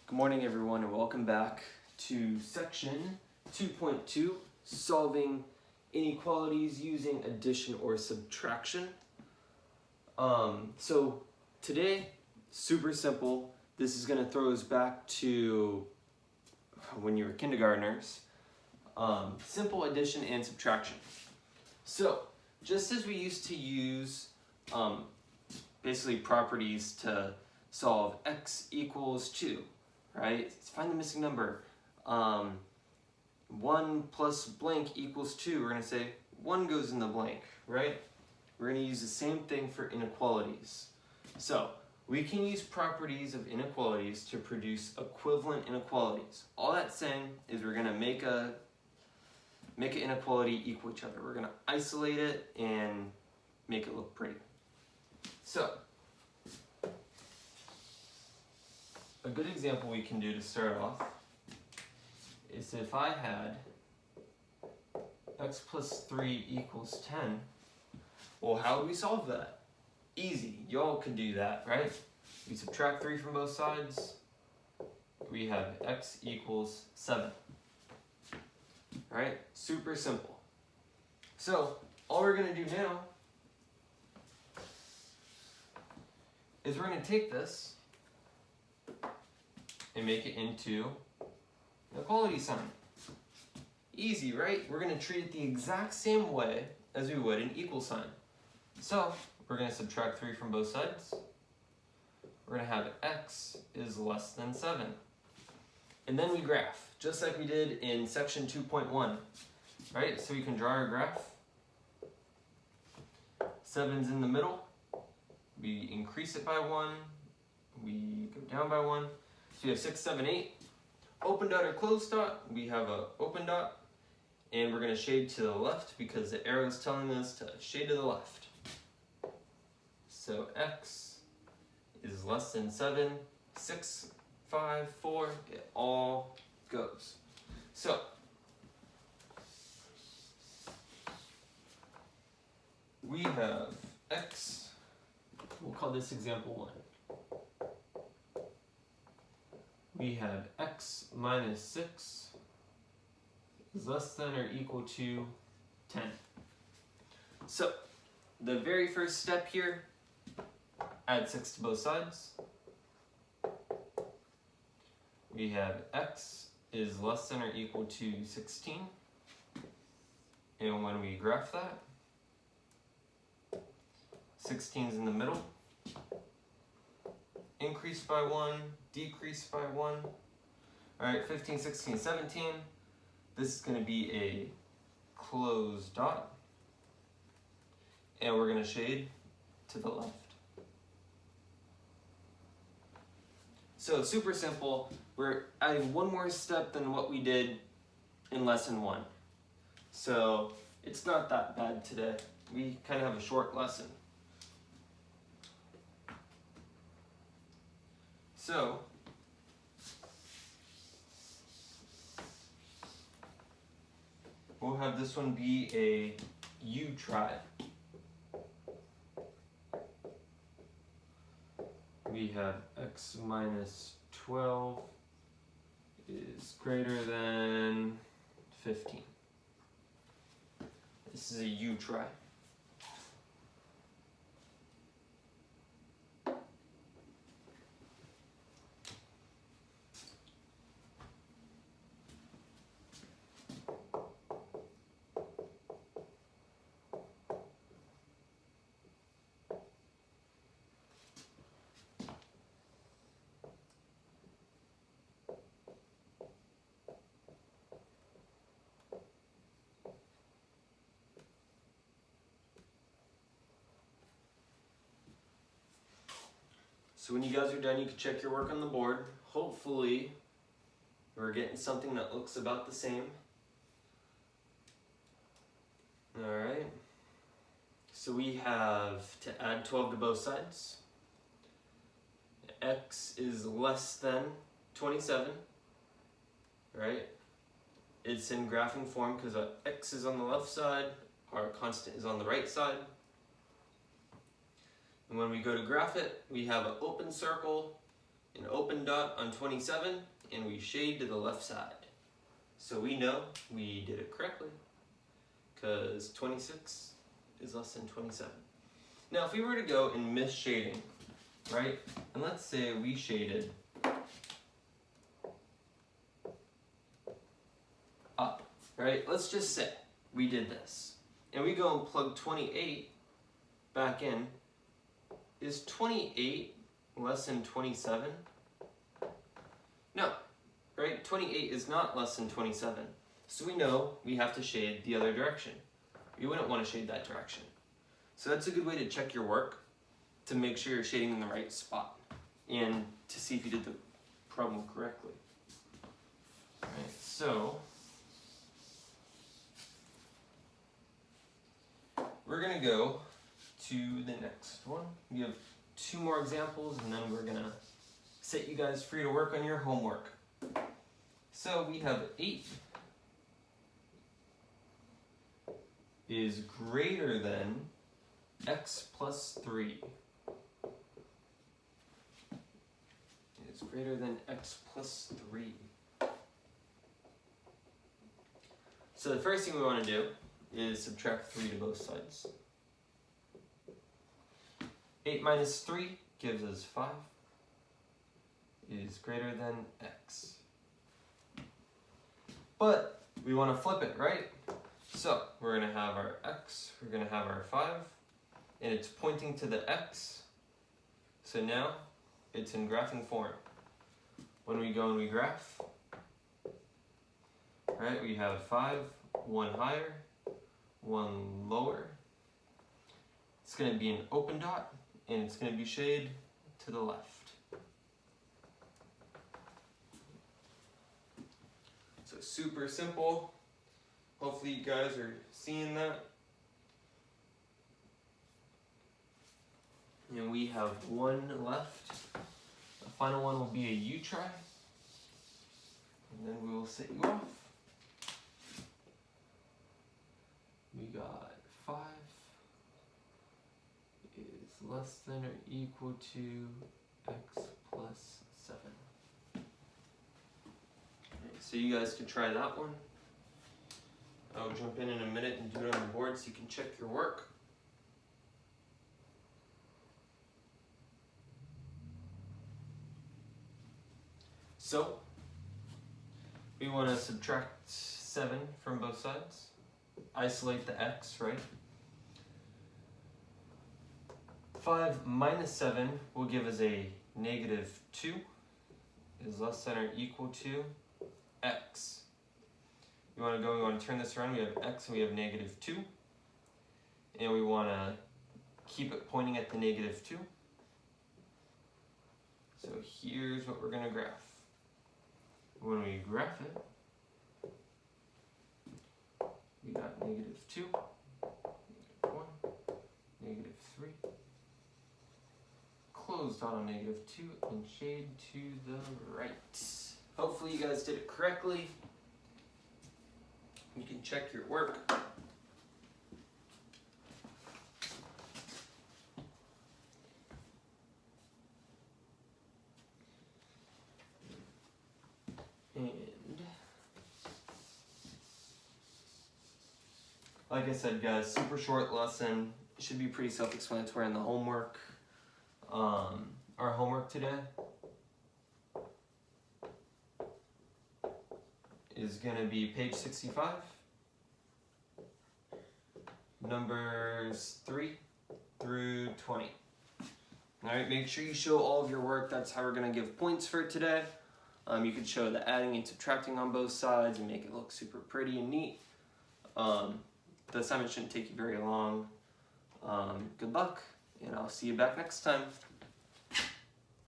Good morning everyone and welcome back to section 2.2, solving inequalities using addition or subtraction. So today, super simple. This is going to throw us back to when you were kindergartners. Simple addition and subtraction. So just as we used to use basically properties to solve x equals 2, right? Find the missing number. 1 plus blank equals 2. We're going to say 1 goes in the blank, right? We're going to use the same thing for inequalities. So we can use properties of inequalities to produce equivalent inequalities. All that's saying is we're going to make an inequality equal each other. We're going to isolate it and make it look pretty. So a good example we can do to start off is if I had x plus 3 equals 10, well, how would we solve that? Easy, y'all can do that, right? We subtract 3 from both sides, we have x equals 7. Right? Super simple. So, all we're going to do now is we're going to take this and make it into an equality sign. Easy, right? We're going to treat it the exact same way as we would an equal sign. So, we're going to subtract 3 from both sides. We're going to have x is less than 7. And then we graph, just like we did in section 2.1. Right? So we can draw our graph. 7's in the middle. We increase it by 1. We go down by 1. So we have 6, 7, 8. Open dot or closed dot, we have an open dot. And we're going to shade to the left because the arrow is telling us to shade to the left. So x is less than 7, 6, 5, 4, it all goes. So we have x, we'll call this example 1. We have x minus 6 is less than or equal to 10. So the very first step here, add 6 to both sides. We have x is less than or equal to 16. And when we graph that, 16 is in the middle. Increase by 1, decrease by 1. Alright, 15, 16, 17. This is going to be a closed dot. And we're going to shade to the left. So super simple. We're adding one more step than what we did in lesson 1. So it's not that bad today. We kind of have a short lesson. So we'll have this one be a U try. We have x minus 12 is greater than 15. This is a U try. So when you guys are done, you can check your work on the board. Hopefully, we're getting something that looks about the same. Alright. So we have to add 12 to both sides. X is less than 27. Right? It's in graphing form because x is on the left side, our constant is on the right side. And when we go to graph it, we have an open circle an open dot on 27, and we shade to the left side. So we know we did it correctly, because 26 is less than 27. Now if we were to go and miss shading, right, and let's say we shaded up, right, let's just say we did this, and we go and plug 28 back in. Is 28 less than 27? No, right? 28 is not less than 27. So we know we have to shade the other direction. You wouldn't want to shade that direction. So that's a good way to check your work, to make sure you're shading in the right spot, and to see if you did the problem correctly. All right, so we're going to go to the next one. We have 2 more examples, and then we're going to set you guys free to work on your homework. So we have 8 is greater than x plus 3. Is greater than x plus 3. So the first thing we want to do is subtract 3 to both sides. 8 minus 3 gives us 5, is greater than x. But we want to flip it, right? So we're going to have our x, we're going to have our 5, and it's pointing to the x. So now it's in graphing form. When we go and we graph, right, we have 5, 1 higher, 1 lower. It's going to be an open dot, and it's going to be shaded to the left. So super simple. Hopefully you guys are seeing that. And we have 1 left. The final one will be a U try. And then we will set you off. We got 5 is less than or equal to x plus 7. Right, so you guys can try that one. I'll jump in a minute and do it on the board so you can check your work. So, we want to subtract 7 from both sides. Isolate the x, right? 5 minus 7 will give us a negative 2, is less than or equal to x. We want to turn this around. We have x and we have negative 2. And we want to keep it pointing at the negative 2. So here's what we're going to graph. When we graph it, we got negative 2, negative 1, negative 3. Close dot on negative 2 and shade to the right. Hopefully you guys did it correctly. You can check your work. And like I said, guys, super short lesson. It should be pretty self-explanatory in the homework. Our homework today is going to be page 65, numbers 3 through 20. Alright, make sure you show all of your work. That's how we're going to give points for today. You can show the adding and subtracting on both sides and make it look super pretty and neat. The assignment shouldn't take you very long. Good luck, and I'll see you back next time.